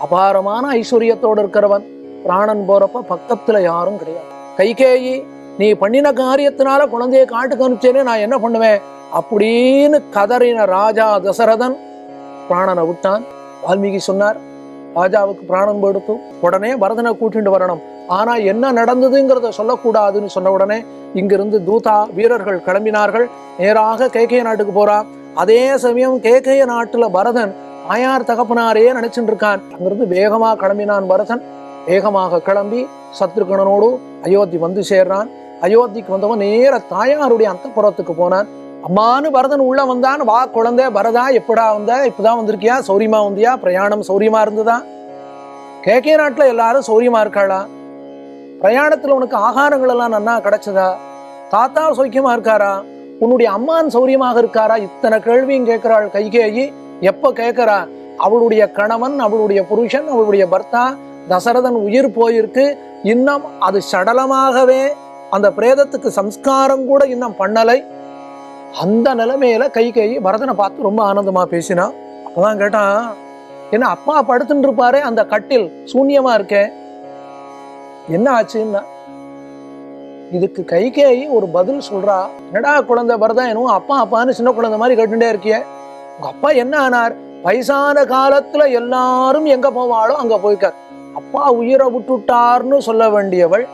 அபாரமான ஐஸ்வர்யத்தோடு இருக்கிறவன். பிராணன் போறப்ப பக்கத்துல யாரும் கிடையாது. கைகேயி, நீ பண்ணின காரியத்தினால குழந்தைய காட்டுக்கு அனுப்பிச்சேனே, நான் என்ன பண்ணுவேன் அப்படின்னு கதறின ராஜா தசரதன் பிராணனை விட்டான். வால்மீகி சொன்னார், ராஜாவுக்கு பிராணன் போடுத்து உடனே பரதனை கூட்டிட்டு வரணும். ஆனா என்ன நடந்ததுங்கிறத சொல்லக்கூடாதுன்னு சொன்ன உடனே இங்கிருந்து தூதா வீரர்கள் கிளம்பினார்கள். நேராக கேகய நாட்டுக்கு போறான். அதே சமயம் கேகய நாட்டுல பரதன் ஆயார் தகப்பனாரே நினைச்சுட்டு இருக்கான். அங்கிருந்து வேகமா கிளம்பினான் பரதன். வேகமாக கிளம்பி சத்ருகனோடு அயோத்தி வந்து சேர்றான். அயோத்திக்கு வந்தவன் நேர தாயாருடைய அந்தப்புறத்துக்கு போனான். அம்மானு பரதன் உள்ள வந்தான். வா குழந்தை பரதா, எப்படா வந்த? இப்பதான் வந்திருக்கியா? சௌரியமா வந்தியா? பிரயாணம் சௌரியமா இருந்ததா? கேகே நாட்டுல எல்லாரும் சௌரியமா இருக்காளா? பிரயாணத்துல உனக்கு ஆகாரங்கள் எல்லாம் நன்னா கிடைச்சதா? தாத்தா சௌக்கியமா இருக்காரா? உன்னுடைய அம்மான் சௌரியமாக இருக்காரா? இத்தனை கேள்வியும் கேட்கிறாள் கைகேயி. எப்ப கேட்கிறா? அவளுடைய கணவன், அவளுடைய புருஷன், அவளுடைய பர்த்தா தசரதன் உயிர் போயிருக்கு. இன்னும் அது சடலமாகவே அந்த பிரேதத்துக்கு சம்ஸ்காரம் கூட இன்னும் பண்ணலை. அந்த நிலைமையில கைகேயி பரதனை பார்த்து ரொம்ப ஆனந்தமா பேசினா. அப்பதான் கேட்டான், என்ன அப்பா படுத்துட்டு இருப்பாரு அந்த கட்டில் சூன்யமா இருக்கே, என்ன ஆச்சுன்னா? இதுக்கு கைகேயி ஒரு பதில் சொல்றா. என்னடா குழந்தை பரதன், என்னவோ அப்பா அப்பான்னு சின்ன குழந்தை மாதிரி கேட்டுட்டே இருக்கிய. உங்க அப்பா என்ன ஆனார்? வயசான காலத்துல எல்லாரும் எங்க போவாளோ அங்க போயிருக்கார். அப்பா உயிரை விட்டுட்டார்னு சொல்ல வேண்டியவள்,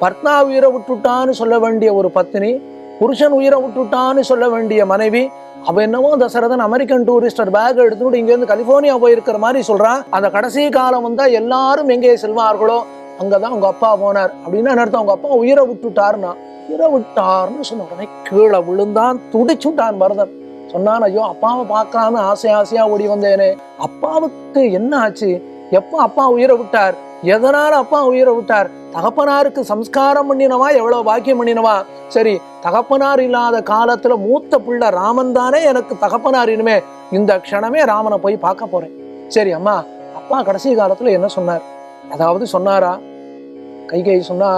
பர்த்தா உயிரை விட்டுட்டான்னு சொல்ல வேண்டிய ஒரு பத்தினி, புருஷன் உயிரை விட்டுட்டான்னு சொல்ல வேண்டிய மனைவி, அவ என்னவோ தசரதன் அமெரிக்கன் டூரிஸ்டர் பேக் எடுத்துட்டு இங்க இருந்து கலிபோர்னியா போயிருக்கிற மாதிரி சொல்றான். அந்த கடைசி காலம் வந்தா எல்லாரும் எங்கே செல்வார்களோ அங்கதான் உங்க அப்பா போனார் அப்படின்னு அர்த்தம். உங்க அப்பா உயிரை விட்டுட்டாருன்னா, உயிரை விட்டார்னு சொன்ன உடனே கீழே விழுந்தான், துடிச்சுட்டான் பரதன். சொன்னான், ஐயோ அப்பாவை பார்க்காம ஆசையா ஓடி வந்தேனே, அப்பாவுக்கு என்ன ஆச்சு? எப்ப அப்பா உயிரை விட்டார்? எதனால அப்பா உயிரை விட்டார்? தகப்பனாருக்கு சம்ஸ்காரம் பண்ணினவா, எவ்வளவு பாக்கியம் பண்ணினவா. சரி, தகப்பனார் இல்லாத காலத்துல மூத்த பிள்ளை ராமன் தானே எனக்கு தகப்பனார். இனிமே இந்த க்ஷணமே ராமனை போய் பார்க்க போறேன். சரி அம்மா, அப்பா கடைசி காலத்துல என்ன சொன்னார்? அதாவது சொன்னாரா? கைகேயி சொன்னா,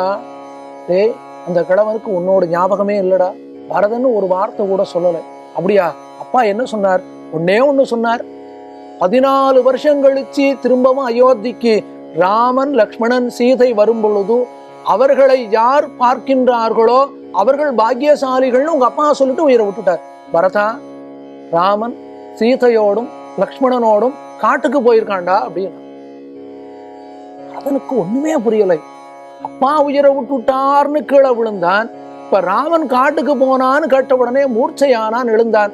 டேய் அந்த கிழவனுக்கு உன்னோட ஞாபகமே இல்லடா, பரதன்னு ஒரு வார்த்தை கூட சொல்லலை. அப்படியா? அப்பா என்ன சொன்னார்? ஒன்னே ஒண்ணு சொன்னார். 14 வருஷம் கழிச்சு திரும்பவும் அயோத்திக்கு ராமன் லக்ஷ்மணன் சீதை வரும் பொழுது அவர்களை யார் பார்க்கின்றார்களோ அவர்கள் பாக்கியசாலிகள்னு உங்க அப்பா சொல்லிட்டு உயிரை விட்டுட்டார். பரதா, ராமன் சீதையோடும் லக்ஷ்மணனோடும் காட்டுக்கு போயிருக்காண்டா அப்படின்னு. அதனுக்கு ஒண்ணுமே புரியலை. அப்பா உயிரை விட்டுட்டார்னு கீழே விழுந்தான். இப்ப ராமன் காட்டுக்கு போனான்னு கேட்ட உடனே மூர்ச்சையானான், எழுந்தான்.